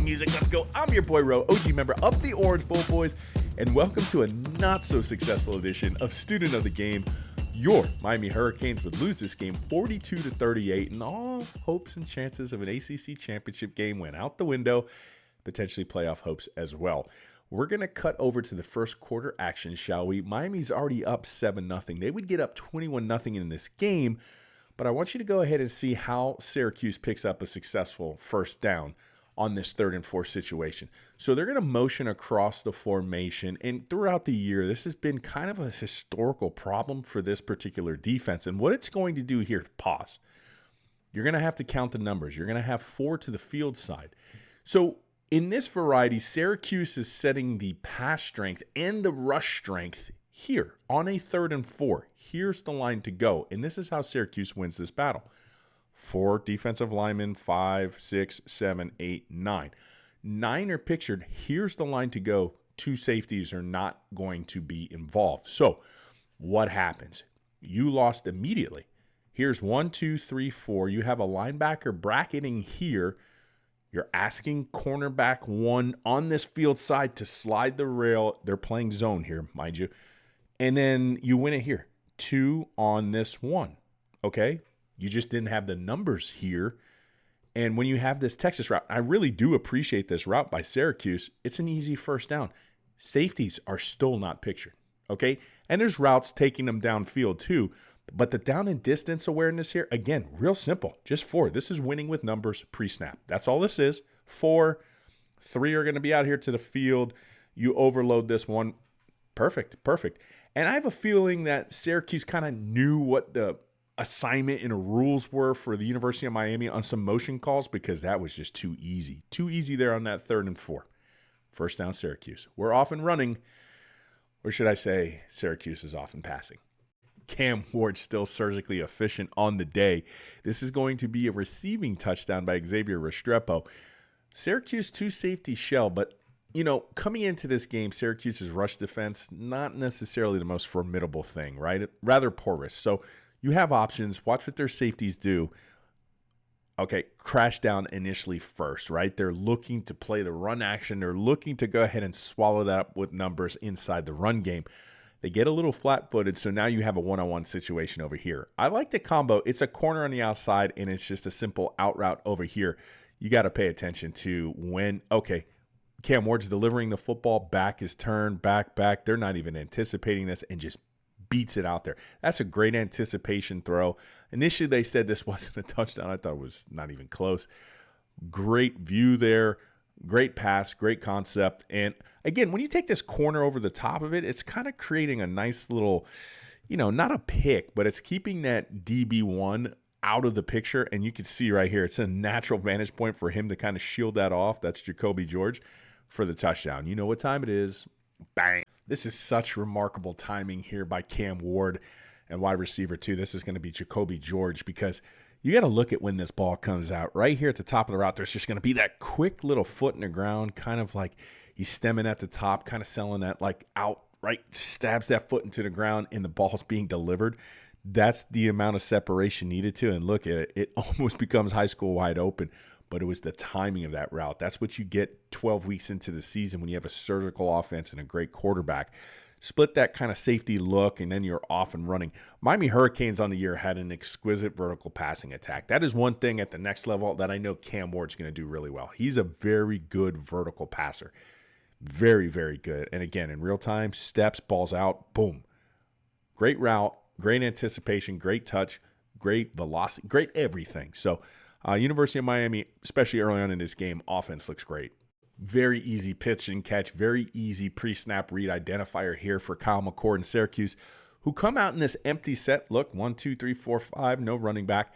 music. Let's go. I'm your boy Ro, OG member of the Orange Bowl Boys, and welcome to a not so successful edition of Student of the Game. Your Miami Hurricanes would lose this game 42-38, and all hopes and chances of an ACC championship game went out the window, potentially playoff hopes as well. We're going to cut over to the first quarter action, shall we? Miami's already up 7-0. They would get up 21-0 in this game, but I want you to go ahead and see how Syracuse picks up a successful first down on this 3rd and 4 situation. So they're going to motion across the formation, and throughout the year, this has been kind of a historical problem for this particular defense. And what it's going to do here, pause. You're going to have to count the numbers. You're going to have 4 to the field side. So in this variety, Syracuse is setting the pass strength and the rush strength here on a 3rd and 4. Here's the line to go, and this is how Syracuse wins this battle. 4 defensive linemen, 5, 6, 7, 8, 9. 9 are pictured. Here's the line to go. 2 safeties are not going to be involved. So what happens? You lost immediately. Here's 1, 2, 3, 4. You have a linebacker bracketing here. You're asking cornerback 1 on this field side to slide the rail. They're playing zone here, mind you. And then you win it here. 2 on this 1. Okay? You just didn't have the numbers here. And when you have this Texas route, I really do appreciate this route by Syracuse. It's an easy first down. Safeties are still not pictured, okay? And there's routes taking them downfield too. But the down and distance awareness here, again, real simple. Just 4. This is winning with numbers pre-snap. That's all this is. 4, 3 are going to be out here to the field. You overload this one. Perfect. And I have a feeling that Syracuse kind of knew what the assignment and rules were for the University of Miami on some motion calls, because that was just too easy. Too easy there on that 3rd and 4. First down, Syracuse. We're off and running, or should I say Syracuse is off and passing. Cam Ward still surgically efficient on the day. This is going to be a receiving touchdown by Xavier Restrepo. Syracuse 2 safety shell, but coming into this game, Syracuse's rush defense, not necessarily the most formidable thing, right? Rather porous. So you have options. Watch what their safeties do. Okay, crash down initially first, right? They're looking to play the run action. They're looking to go ahead and swallow that up with numbers inside the run game. They get a little flat-footed, so now you have a one-on-one situation over here. I like the combo. It's a corner on the outside, and it's just a simple out route over here. You got to pay attention to when, okay, Cam Ward's delivering the football, back is turned, back. They're not even anticipating this and just beats it out there. That's a great anticipation throw. Initially, they said this wasn't a touchdown. I thought it was not even close. Great view there. Great pass, great concept. And again, when you take this corner over the top of it, it's kind of creating a nice little, not a pick, but it's keeping that DB1 out of the picture. And you can see right here, it's a natural vantage point for him to kind of shield that off. That's Jacoby George for the touchdown. You know what time it is. Bang. This is such remarkable timing here by Cam Ward and wide receiver 2. This is going to be Jacoby George, because you got to look at when this ball comes out. Right here at the top of the route, there's just going to be that quick little foot in the ground, kind of like he's stemming at the top, kind of selling that like out, right? Stabs that foot into the ground and the ball's being delivered. That's the amount of separation needed to. And look at it. It almost becomes high school wide open. But it was the timing of that route. That's what you get 12 weeks into the season when you have a surgical offense and a great quarterback. Split that kind of safety look, and then you're off and running. Miami Hurricanes on the year had an exquisite vertical passing attack. That is one thing at the next level that I know Cam Ward's going to do really well. He's a very good vertical passer. Very, very good. And again, in real time, steps, balls out, boom. Great route, great anticipation, great touch, great velocity, great everything. So, University of Miami, especially early on in this game, offense looks great. Very easy pitch and catch, very easy pre-snap read identifier here for Kyle McCord and Syracuse, who come out in this empty set. Look, 1, 2, 3, 4, 5, no running back.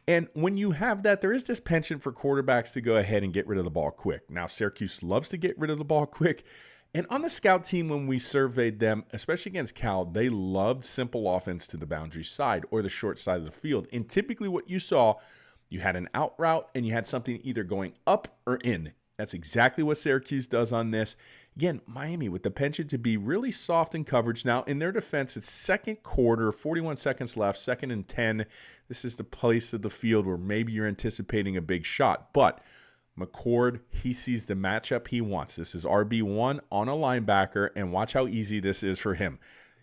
And when you have that, there is this penchant for quarterbacks to go ahead and get rid of the ball quick. Now, Syracuse loves to get rid of the ball quick. And on the scout team, when we surveyed them, especially against Cal, they loved simple offense to the boundary side or the short side of the field. And typically what you saw, you had an out route and you had something either going up or in. That's exactly what Syracuse does on this. Again, Miami with the penchant to be really soft in coverage. Now, in their defense, it's second quarter, 41 seconds left, 2nd and 10. This is the place of the field where maybe you're anticipating a big shot. But McCord, he sees the matchup he wants. This is RB1 on a linebacker, and watch how easy this is for him.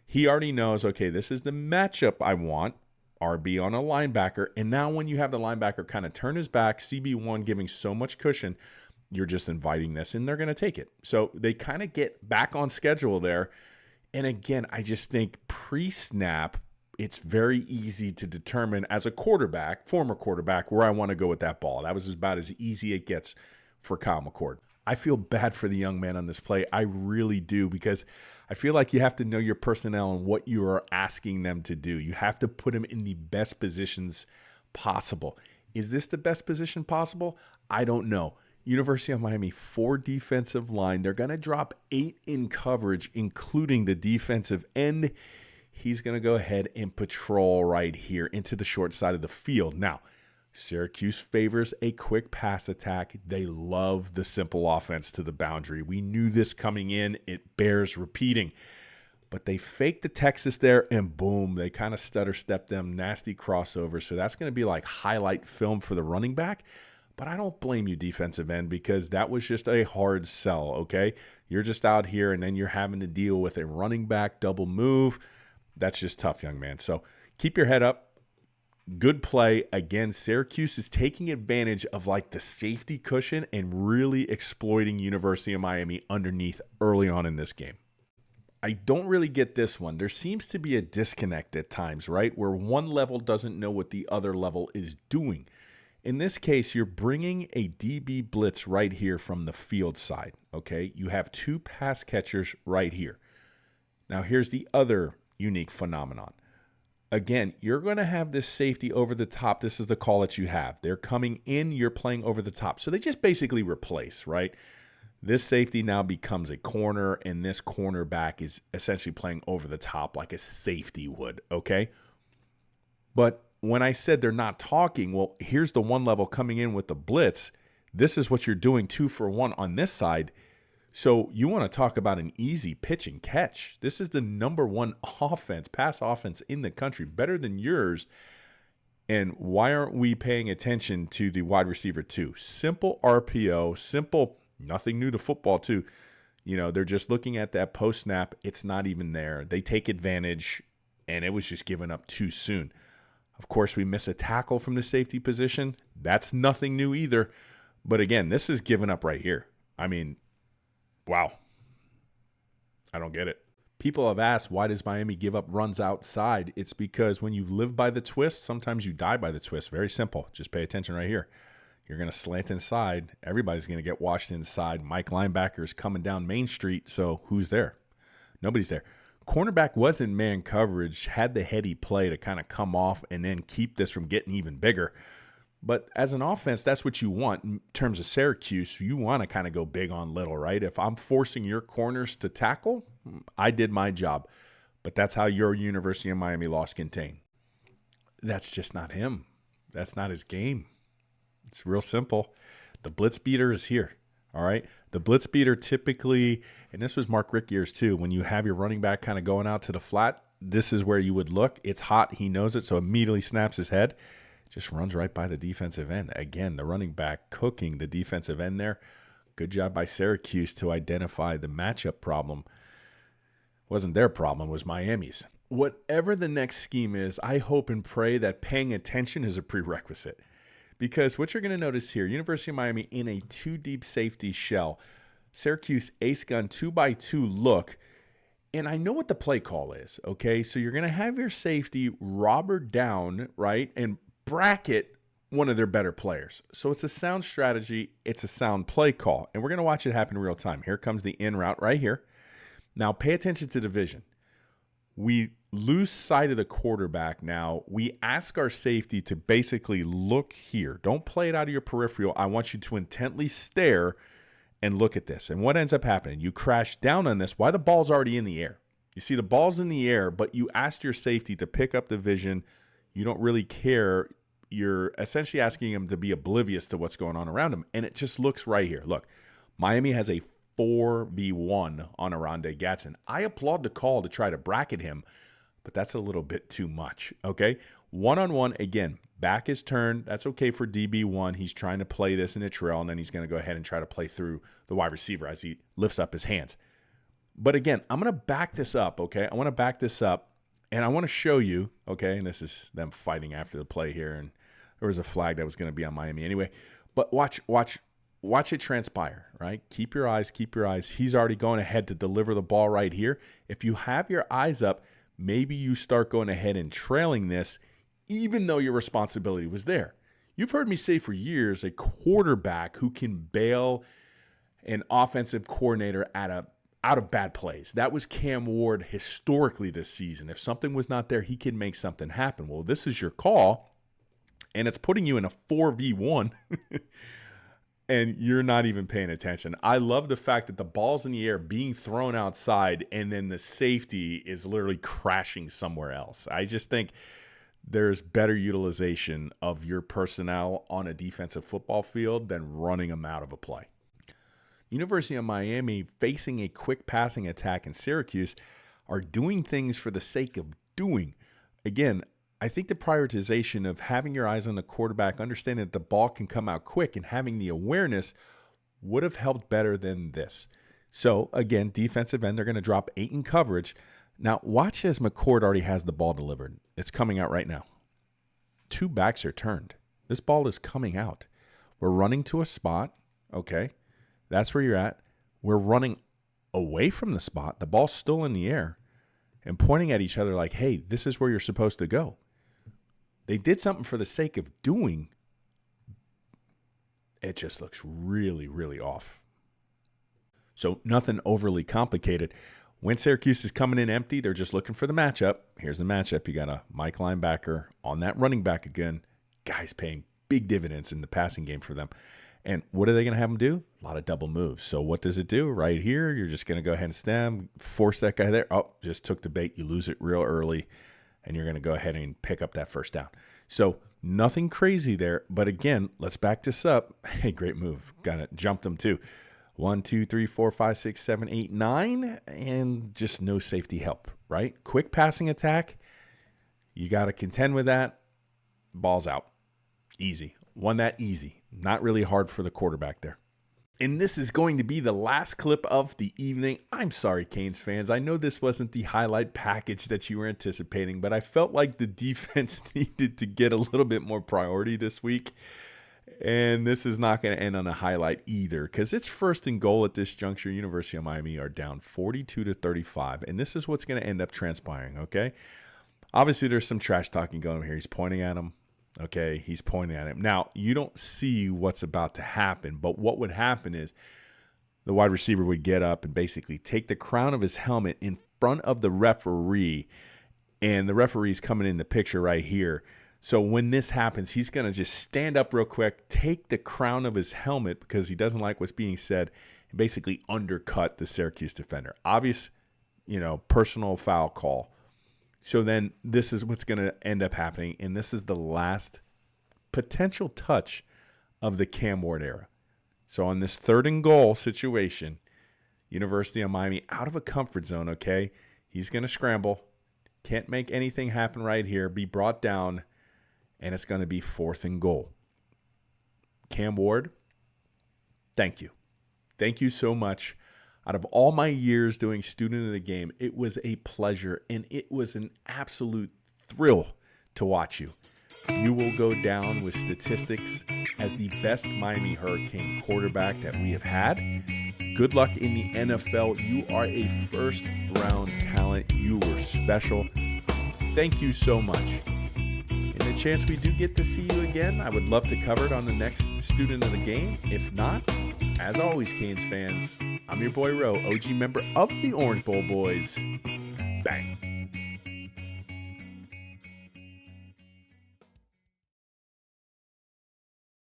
He already knows, okay, this is the matchup I want, RB on a linebacker, and now when you have the linebacker kind of turn his back, CB1 giving so much cushion, you're just inviting this, and they're going to take it. So they kind of get back on schedule there. And again, I just think pre-snap, it's very easy to determine as a quarterback, former quarterback, where I want to go with that ball. That was about as easy it gets for Kyle McCord. I feel bad for the young man on this play. I really do, because I feel like you have to know your personnel and what you are asking them to do. You have to put them in the best positions possible. Is this the best position possible? I don't know. University of Miami, 4 defensive line. They're going to drop 8 in coverage, including the defensive end. He's going to go ahead and patrol right here into the short side of the field. Now, Syracuse favors a quick pass attack. They love the simple offense to the boundary. We knew this coming in. It bears repeating. But they fake the Texas there, and boom, they kind of stutter step them, nasty crossover. So that's going to be like highlight film for the running back. But I don't blame you, defensive end, because that was just a hard sell, okay? You're just out here, and then you're having to deal with a running back double move. That's just tough, young man. So keep your head up. Good play. Again, Syracuse is taking advantage of like the safety cushion and really exploiting University of Miami underneath early on in this game. I don't really get this one. There seems to be a disconnect at times, right? Where one level doesn't know what the other level is doing. In this case, you're bringing a DB blitz right here from the field side, okay? You have 2 pass catchers right here. Now, here's the other unique phenomenon. Again, you're going to have this safety over the top. This is the call that you have. They're coming in, you're playing over the top. So they just basically replace, right? This safety now becomes a corner, and this cornerback is essentially playing over the top like a safety would, okay? But when I said they're not talking, well, here's the one level coming in with the blitz. This is what you're doing 2 for 1 on this side. So you want to talk about an easy pitch and catch. This is the #1 offense, pass offense in the country, better than yours. And why aren't we paying attention to the wide receiver too? Simple RPO, simple, nothing new to football too. You know, they're just looking at that post snap. It's not even there. They take advantage, and it was just given up too soon. Of course, we miss a tackle from the safety position. That's nothing new either. But again, this is given up right here. I mean, wow. I don't get it. People have asked, why does Miami give up runs outside? It's because when you live by the twist, sometimes you die by the twist. Very simple. Just pay attention right here. You're going to slant inside. Everybody's going to get washed inside. Mike linebacker is coming down Main Street, so who's there? Nobody's there. Cornerback was in man coverage, had the heady play to kind of come off and then keep this from getting even bigger. But as an offense, that's what you want in terms of Syracuse. You want to kind of go big on little, right? If I'm forcing your corners to tackle, I did my job. But that's how your University of Miami loss contain. That's just not him. That's not his game. It's real simple. The blitz beater is here. All right. The blitz beater typically, and this was Mark Rick years too, when you have your running back kind of going out to the flat, this is where you would look. It's hot. He knows it. So immediately snaps his head, just runs right by the defensive end. Again, the running back cooking the defensive end there. Good job by Syracuse to identify the matchup problem. Wasn't their problem, it was Miami's. Whatever the next scheme is, I hope and pray that paying attention is a prerequisite. Because what you're going to notice here, University of Miami in a 2-deep safety shell, Syracuse ace gun 2x2 look, and I know what the play call is, okay? So you're going to have your safety robber down, right, and bracket one of their better players. So it's a sound strategy, it's a sound play call, and we're going to watch it happen in real time. Here comes the in route right here. Now pay attention to the vision. We lose sight of the quarterback now. We ask our safety to basically look here. Don't play it out of your peripheral. I want you to intently stare and look at this. And what ends up happening? You crash down on this. Why? The ball's already in the air. You see the ball's in the air, but you asked your safety to pick up the vision. You don't really care. You're essentially asking him to be oblivious to what's going on around him. And it just looks right here. Look, Miami has a 4v1 on Arondé Gadsden. I applaud the call to try to bracket him, but that's a little bit too much, okay? One-on-one, again, Back is turned. That's okay for DB1. He's trying to play this in a trail, and then he's going to go ahead and try to play through the wide receiver as he lifts up his hands. But again, I'm going to back this up, okay? I want to back this up, and I want to show you, okay? And this is them fighting after the play here, and there was a flag that was going to be on Miami anyway. But watch it transpire, right? Keep your eyes. He's already going ahead to deliver the ball right here. If you have your eyes up, maybe you start going ahead and trailing this, even though your responsibility was there. You've heard me say for years, a quarterback who can bail an offensive coordinator out of bad plays. That was Cam Ward historically this season. If something was not there, he can make something happen. Well, this is your call, and it's putting you in a 4v1, and you're not even paying attention. I love the fact that the ball's in the air being thrown outside, and then the safety is literally crashing somewhere else. I just think there's better utilization of your personnel on a defensive football field than running them out of a play. University of Miami, facing a quick passing attack in Syracuse, are doing things for the sake of doing. Again, I think the prioritization of having your eyes on the quarterback, understanding that the ball can come out quick, and having the awareness would have helped better than this. So, again, defensive end, they're going to drop 8 in coverage. Now, watch as McCord already has the ball delivered. It's coming out right now. 2 backs are turned. This ball is coming out. We're running to a spot, okay? That's where you're at. We're running away from the spot. The ball's still in the air and pointing at each other like, hey, this is where you're supposed to go. They did something for the sake of doing. It just looks really, really off. So nothing overly complicated. When Syracuse is coming in empty, they're just looking for the matchup. Here's the matchup. You got a Mike linebacker on that running back again. Guys paying big dividends in the passing game for them. And what are they going to have them do? A lot of double moves. So what does it do? Right here, you're just going to go ahead and stem, force that guy there. Oh, just took the bait. You lose it real early, and you're going to go ahead and pick up that first down. So nothing crazy there. But again, let's back this up. Hey, great move. Got it. Jumped them too. 1, 2, 3, 4, 5, 6, 7, 8, 9, and just no safety help, right? Quick passing attack. You got to contend with that. Ball's out. Easy. Won that easy. Not really hard for the quarterback there. And this is going to be the last clip of the evening. I'm sorry, Canes fans. I know this wasn't the highlight package that you were anticipating, but I felt like the defense needed to get a little bit more priority this week. And this is not going to end on a highlight either, because it's 1st and goal at this juncture. University of Miami are down 42-35, and this is what's going to end up transpiring, okay? Obviously, there's some trash talking going on here. He's pointing at him. Okay, he's pointing at him. Now, you don't see what's about to happen, but what would happen is the wide receiver would get up and basically take the crown of his helmet in front of the referee, and the referee's coming in the picture right here. So when this happens, he's going to just stand up real quick, take the crown of his helmet because he doesn't like what's being said, and basically undercut the Syracuse defender. Obvious, personal foul call. So then this is what's going to end up happening, and this is the last potential touch of the Cam Ward era. So on this 3rd and goal situation, University of Miami out of a comfort zone, okay? He's going to scramble. Can't make anything happen right here. Be brought down, and it's going to be 4th and goal. Cam Ward, thank you. Thank you so much. Out of all my years doing Student of the Game, it was a pleasure, and it was an absolute thrill to watch you. You will go down with statistics as the best Miami Hurricane quarterback that we have had. Good luck in the NFL. You are a first-round talent. You were special. Thank you so much. And the chance we do get to see you again, I would love to cover it on the next Student of the Game. If not, as always, Canes fans, I'm your boy Ro, OG member of the Orange Bowl Boys. Bang.